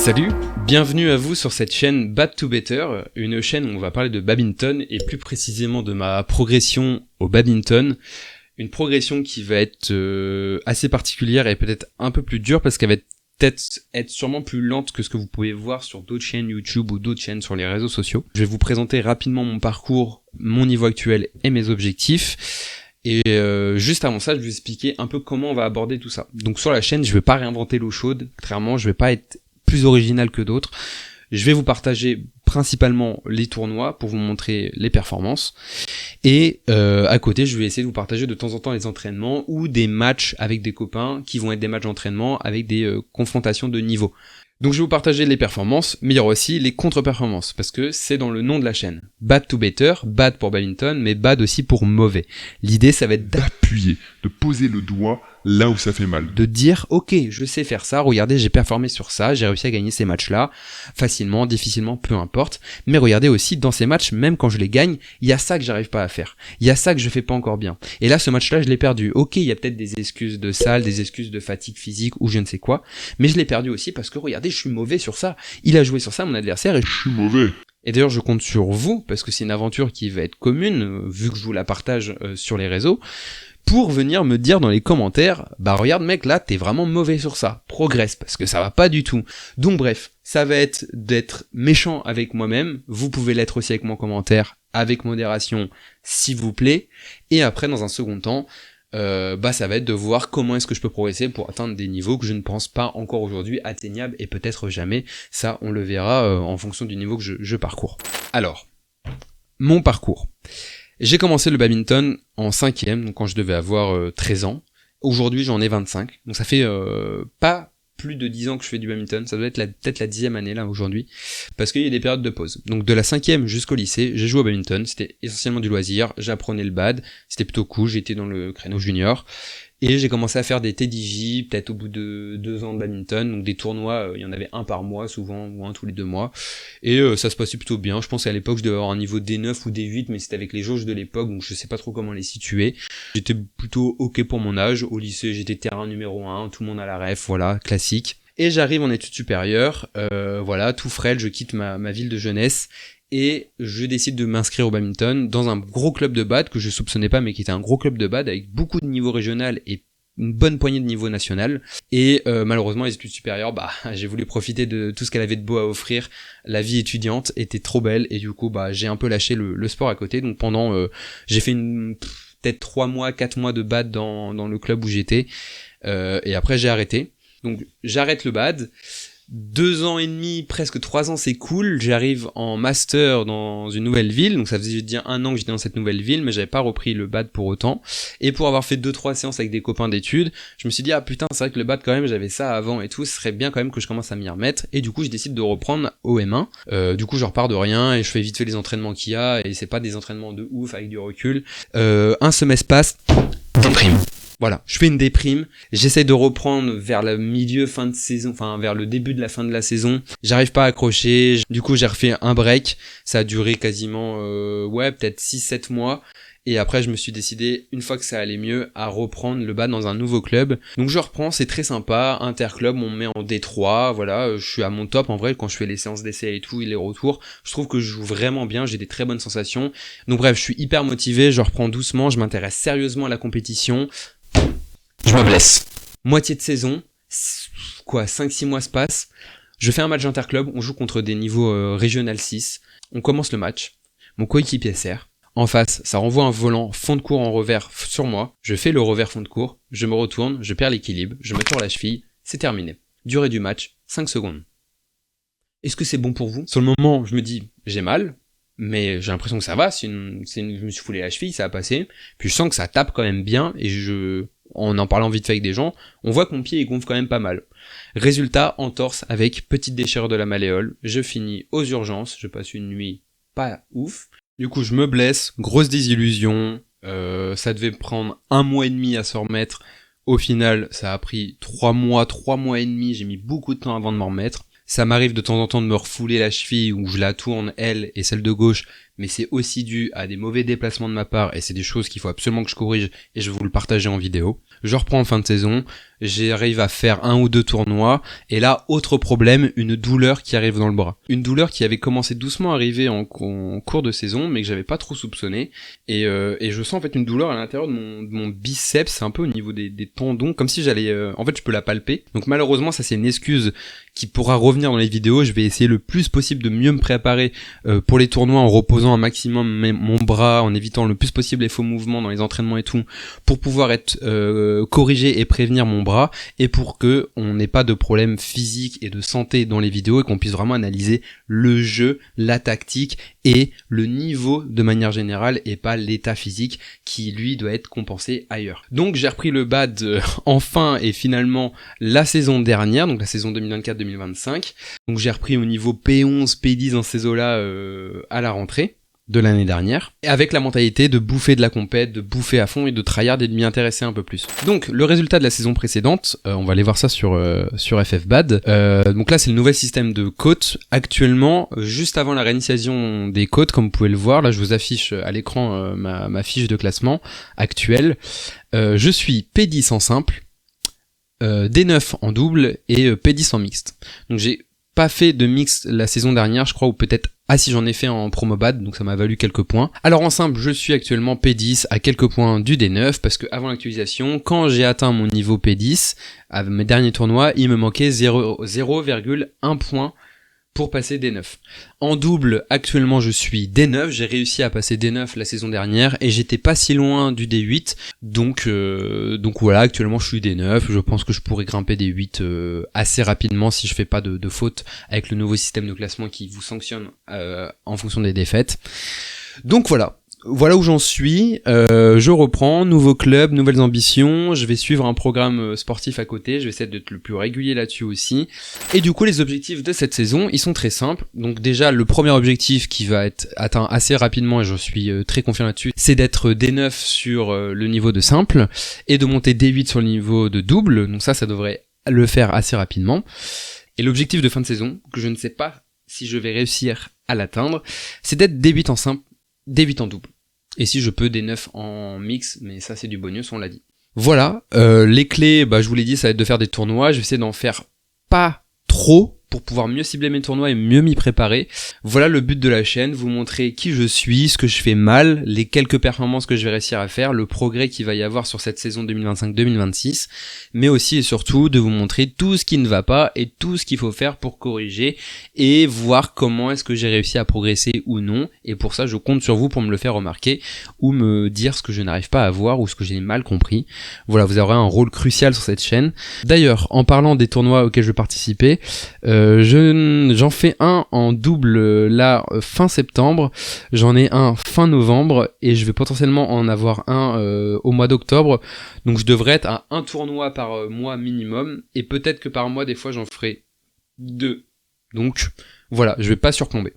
Salut, bienvenue à vous sur cette chaîne Bad to Better, une chaîne où on va parler de badminton et plus précisément de ma progression au badminton. Une progression qui va être assez particulière et peut-être un peu plus dure parce qu'elle va peut-être être sûrement plus lente que ce que vous pouvez voir sur d'autres chaînes YouTube ou d'autres chaînes sur les réseaux sociaux. Je vais vous présenter rapidement mon parcours, mon niveau actuel et mes objectifs. Et juste avant ça, je vais vous expliquer un peu comment on va aborder tout ça. Donc sur la chaîne, je vais pas réinventer l'eau chaude, clairement, je vais pas être plus original que d'autres. Je vais vous partager principalement les tournois pour vous montrer les performances. Et à côté, je vais essayer de vous partager de temps en temps les entraînements ou des matchs avec des copains qui vont être des matchs d'entraînement avec des confrontations de niveau. Donc je vais vous partager les performances, mais il y aura aussi les contre-performances, parce que c'est dans le nom de la chaîne. Bad to better, bad pour badminton, mais bad aussi pour mauvais. L'idée, ça va être d'appuyer, de poser le doigt là où ça fait mal. De dire, ok, je sais faire ça, regardez, j'ai performé sur ça, j'ai réussi à gagner ces matchs-là, facilement, difficilement, peu importe. Mais regardez aussi, dans ces matchs, même quand je les gagne, il y a ça que j'arrive pas à faire. Il y a ça que je fais pas encore bien. Et là, ce match-là, je l'ai perdu. Ok, il y a peut-être des excuses de salle, des excuses de fatigue physique ou je ne sais quoi, mais je l'ai perdu aussi parce que regardez, je suis mauvais sur ça. Il a joué sur ça, mon adversaire, et je suis mauvais. Et d'ailleurs, je compte sur vous, parce que c'est une aventure qui va être commune, vu que je vous la partage sur les réseaux, pour venir me dire dans les commentaires, bah regarde mec, là t'es vraiment mauvais sur ça, progresse, parce que ça va pas du tout. Donc bref, ça va être d'être méchant avec moi-même, vous pouvez l'être aussi avec mon commentaire, avec modération, s'il vous plaît, et après dans un second temps, ça va être de voir comment est-ce que je peux progresser pour atteindre des niveaux que je ne pense pas encore aujourd'hui atteignables et peut-être jamais. Ça, on le verra en fonction du niveau que je parcours. Alors, mon parcours. J'ai commencé le badminton en 5e, donc quand je devais avoir 13 ans. Aujourd'hui, j'en ai 25, donc ça fait pas plus de 10 ans que je fais du badminton, ça doit être peut-être la 10e année là aujourd'hui, parce qu'il y a des périodes de pause. Donc de la 5e jusqu'au lycée, j'ai joué au badminton, c'était essentiellement du loisir, j'apprenais le bad, c'était plutôt cool, j'étais dans le créneau junior, et j'ai commencé à faire des TDJ, peut-être au bout de 2 ans de badminton, donc des tournois, il y en avait un par mois souvent, ou un tous les 2 mois, et ça se passait plutôt bien. Je pense qu'à l'époque je devais avoir un niveau D9 ou D8, mais c'était avec les jauges de l'époque, donc je sais pas trop comment les situer. J'étais plutôt ok pour mon âge, au lycée j'étais terrain numéro 1, tout le monde à la ref, voilà, classique. Et j'arrive en études supérieures, voilà, tout frêle, je quitte ma ville de jeunesse, et je décide de m'inscrire au badminton dans un gros club de bad que je soupçonnais pas mais qui était un gros club de bad avec beaucoup de niveau régional et une bonne poignée de niveau national. Et malheureusement les études supérieures, j'ai voulu profiter de tout ce qu'elle avait de beau à offrir. La vie étudiante était trop belle et du coup j'ai un peu lâché le sport à côté. Donc pendant j'ai fait peut-être 3 mois, 4 mois de bad dans le club où j'étais, et après j'ai arrêté. Donc j'arrête le bad. 2 ans et demi, presque 3 ans, c'est cool. J'arrive en master dans une nouvelle ville, donc ça faisait dire 1 an que j'étais dans cette nouvelle ville, mais j'avais pas repris le bad pour autant. Et pour avoir fait 2-3 séances avec des copains d'études, je me suis dit ah putain, c'est vrai que le bad quand même, j'avais ça avant et tout, ce serait bien quand même que je commence à m'y remettre. Et du coup, je décide de reprendre au M1. Du coup, je repars de rien et je fais vite fait les entraînements qu'il y a, et c'est pas des entraînements de ouf avec du recul. Un semestre passe, déprime. Voilà, je fais une déprime, j'essaie de reprendre vers le milieu, fin de saison, enfin vers le début de la fin de la saison, j'arrive pas à accrocher, du coup j'ai refait un break, ça a duré quasiment, peut-être 6-7 mois, et après je me suis décidé, une fois que ça allait mieux, à reprendre le bad dans un nouveau club. Donc je reprends, c'est très sympa, interclub, on me met en D3, voilà, je suis à mon top en vrai, quand je fais les séances d'essai et tout, et les retours, je trouve que je joue vraiment bien, j'ai des très bonnes sensations. Donc bref, je suis hyper motivé, je reprends doucement, je m'intéresse sérieusement à la compétition. Je me blesse. Moitié de saison, 5-6 mois se passent, je fais un match interclub, on joue contre des niveaux régional 6, on commence le match, mon coéquipier sert, en face, ça renvoie un volant fond de cours en revers sur moi, je fais le revers fond de cours, je me retourne, je perds l'équilibre, je me tords la cheville, c'est terminé. Durée du match, 5 secondes. Est-ce que c'est bon pour vous ? Sur le moment, je me dis, j'ai mal, mais j'ai l'impression que ça va, je me suis foulé la cheville, ça a passé, puis je sens que ça tape quand même bien, et en parlant vite fait avec des gens, on voit que mon pied il gonfle quand même pas mal. Résultat, entorse avec petite déchirure de la malléole, je finis aux urgences, je passe une nuit pas ouf. Du coup je me blesse, grosse désillusion, ça devait prendre 1 mois et demi à se remettre. Au final, ça a pris 3 mois et demi, j'ai mis beaucoup de temps avant de m'en remettre. Ça m'arrive de temps en temps de me refouler la cheville où je la tourne, elle et celle de gauche, mais c'est aussi dû à des mauvais déplacements de ma part, et c'est des choses qu'il faut absolument que je corrige, et je vais vous le partager en vidéo. Je reprends en fin de saison, j'arrive à faire 1 ou 2 tournois, et là, autre problème, une douleur qui arrive dans le bras. Une douleur qui avait commencé doucement à arriver en cours de saison, mais que j'avais pas trop soupçonné, et je sens en fait une douleur à l'intérieur de mon biceps, un peu au niveau des tendons, comme si j'allais... en fait, je peux la palper. Donc malheureusement, ça c'est une excuse qui pourra revenir dans les vidéos. Je vais essayer le plus possible de mieux me préparer pour les tournois en reposant un maximum mon bras, en évitant le plus possible les faux mouvements dans les entraînements et tout, pour pouvoir être corrigé et prévenir mon bras, et pour que on n'ait pas de problème physique et de santé dans les vidéos, et qu'on puisse vraiment analyser le jeu, la tactique et le niveau de manière générale, et pas l'état physique qui lui doit être compensé ailleurs. Donc j'ai repris le bad enfin et finalement la saison dernière, donc la saison 2024-2025. Donc j'ai repris au niveau P11, P10 dans ces eaux-là à la rentrée de l'année dernière, et avec la mentalité de bouffer de la compète, de bouffer à fond et de tryhard et de m'y intéresser un peu plus. Donc le résultat de la saison précédente, on va aller voir ça sur FFBad. Donc là c'est le nouvel système de quotes. Actuellement, juste avant la réinitialisation des quotes, comme vous pouvez le voir, là je vous affiche à l'écran ma fiche de classement actuelle. Je suis P10 en simple, D9 en double et P10 en mixte. Donc j'ai pas fait de mix la saison dernière, je crois, ou peut-être si j'en ai fait en promobad, donc ça m'a valu quelques points. Alors en simple, je suis actuellement P10 à quelques points du D9, parce que avant l'actualisation, quand j'ai atteint mon niveau P10, à mes derniers tournois, il me manquait 0,1 point pour passer D9. En double, actuellement je suis D9, j'ai réussi à passer D9 la saison dernière, et j'étais pas si loin du D8, donc voilà, actuellement je suis D9, je pense que je pourrais grimper D8 assez rapidement si je fais pas de faute avec le nouveau système de classement qui vous sanctionne en fonction des défaites. Donc voilà où j'en suis, je reprends, nouveau club, nouvelles ambitions, je vais suivre un programme sportif à côté, je vais essayer d'être le plus régulier là-dessus aussi. Et du coup les objectifs de cette saison, ils sont très simples. Donc déjà le premier objectif qui va être atteint assez rapidement, et je suis très confiant là-dessus, c'est d'être D9 sur le niveau de simple, et de monter D8 sur le niveau de double, donc ça devrait le faire assez rapidement. Et l'objectif de fin de saison, que je ne sais pas si je vais réussir à l'atteindre, c'est d'être D8 en simple, D8 en double. Et si je peux D9 en mix, mais ça c'est du bonus, on l'a dit. Voilà, les clés, je vous l'ai dit, ça va être de faire des tournois, je vais essayer d'en faire pas trop, pour pouvoir mieux cibler mes tournois et mieux m'y préparer. Voilà le but de la chaîne, vous montrer qui je suis, ce que je fais mal, les quelques performances que je vais réussir à faire, le progrès qu'il va y avoir sur cette saison 2025-2026, mais aussi et surtout de vous montrer tout ce qui ne va pas et tout ce qu'il faut faire pour corriger et voir comment est-ce que j'ai réussi à progresser ou non, et pour ça je compte sur vous pour me le faire remarquer ou me dire ce que je n'arrive pas à voir ou ce que j'ai mal compris. Voilà, vous aurez un rôle crucial sur cette chaîne. D'ailleurs, en parlant des tournois auxquels je vais participer, j'en fais un en double là fin septembre, j'en ai un fin novembre, et je vais potentiellement en avoir un au mois d'octobre, donc je devrais être à un tournoi par mois minimum, et peut-être que par mois des fois j'en ferai 2, donc voilà, je vais pas surplomber.